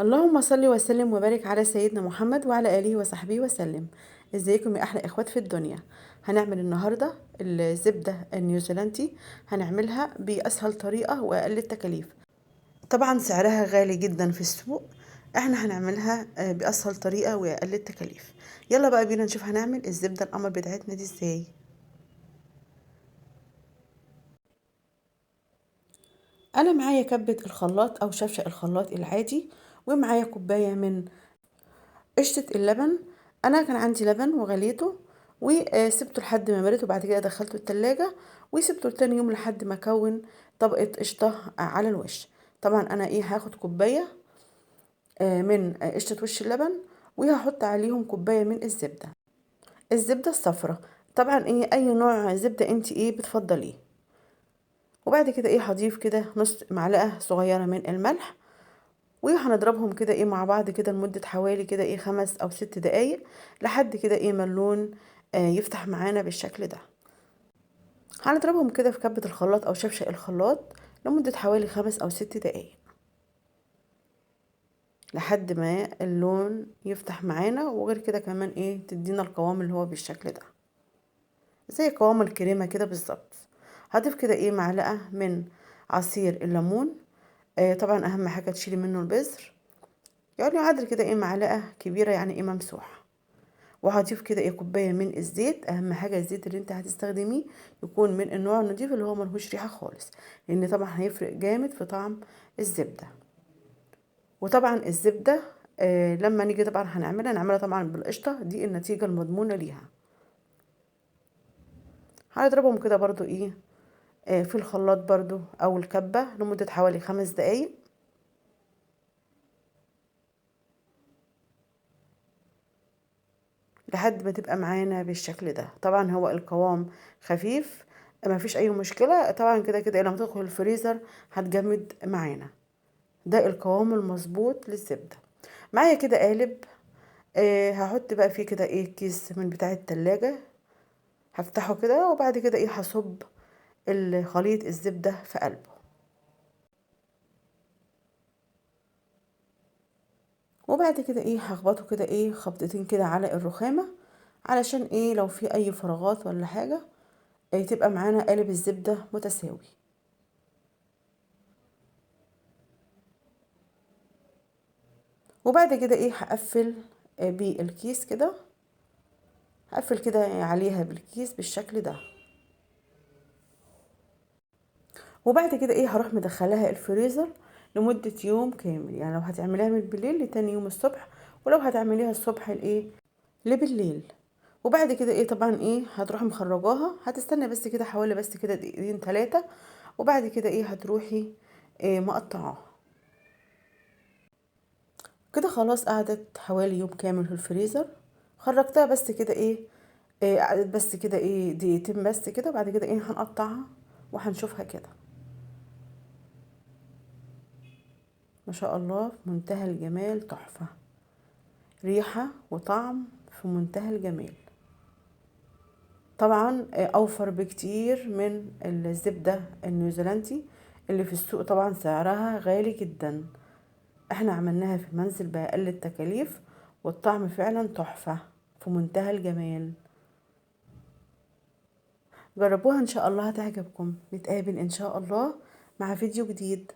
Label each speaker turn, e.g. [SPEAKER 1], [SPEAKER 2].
[SPEAKER 1] اللهم صل وسلم وبارك على سيدنا محمد وعلى آله وصحبه وسلم. ازيكم يا احلى اخوات في الدنيا؟ هنعمل النهارده الزبده النيوزيلندي. هنعملها باسهل طريقه واقل التكاليف. طبعا سعرها غالي جدا في السوق. احنا هنعملها باسهل طريقه واقل التكاليف. يلا بقى بينا نشوف هنعمل الزبده القمر بتاعتنا دي ازاي. انا معايا كبه الخلاط او شفشق الخلاط العادي، ومعايا كوبايه من قشطة اللبن. انا كان عندي لبن وغليته وسبته لحد ما برد، وبعد كده دخلته التلاجة وسبته تاني يوم لحد ما كون طبقة قشطة على الوش. طبعا انا هاخد كوباية من قشطة وش اللبن، وهحط عليهم كوباية من الزبدة الصفراء. طبعا اي نوع زبدة انت بتفضليه. وبعد كده هضيف كده نص معلقة صغيرة من الملح، وهنضربهم كده مع بعض كده لمدة حوالي كده 5 أو 6 دقايق، لحد كده ما اللون يفتح معانا بالشكل ده. هنضربهم كده في كبة الخلاط أو شفشق الخلاط لمدة حوالي 5 أو 6 دقايق، لحد ما اللون يفتح معانا. وغير كده كمان تدينا القوام اللي هو بالشكل ده، زي قوام الكريمة كده بالظبط. هضيف كده معلقة من عصير الليمون. طبعا أهم حاجة تشيلي منه البذر، يعني عادل كده معلقة كبيرة، يعني ممسوح. وهضيف كده كوبايه من الزيت. اهم حاجه الزيت اللي انت هتستخدميه يكون من النوع النضيف اللي هو ملهوش ريحه خالص، لان طبعا هيفرق جامد في طعم الزبده. وطبعا الزبده لما نيجي طبعا نعملها طبعا بالقشطه، دي النتيجه المضمونه ليها. هنضربهم كده برضو في الخلاط برضو او الكبه لمده حوالي 5 دقايق، لحد ما تبقى معانا بالشكل ده. طبعا هو القوام خفيف، ما فيش اي مشكله. طبعا كده كده لما تدخل الفريزر هتجمد معانا. ده القوام المظبوط للزبده. معايا كده قالب. هحط بقى فيه كده كيس من بتاع التلاجة. هفتحه كده، وبعد كده هصب الخليط الزبده في قلبه. وبعد كده هخبطه كده خبطتين كده على الرخامه، علشان لو في اي فراغات ولا حاجه تبقى معانا قالب الزبده متساوي. وبعد كده هقفل بالكيس كده. هقفل كده عليها بالكيس بالشكل ده. وبعد كده هروح مدخلاها الفريزر لمدة يوم كامل، يعني لو هتعمليها من بالليل لتاني يوم الصبح، ولو هتعمليها الصبح لبالليل. وبعد كده طبعا هتروح مخرجاها. هتستنى بس كده حوالي بس كده دقيقتين 3، وبعد كده هتروحي مقطعاها كده. خلاص قعدت حوالي يوم كامل في الفريزر. خرجتها بس كده قعدت بس كده دقيقتين بس كده. بعد كده هنقطعها وهنشوفها كده. ما شاء الله، في منتهى الجمال، تحفة، ريحة وطعم في منتهى الجمال. طبعا اوفر بكتير من الزبدة النيوزيلندي اللي في السوق. طبعا سعرها غالي جدا. احنا عملناها في المنزل بأقل التكاليف، والطعم فعلا تحفة في منتهى الجمال. جربوها ان شاء الله هتعجبكم. نتقابل ان شاء الله مع فيديو جديد.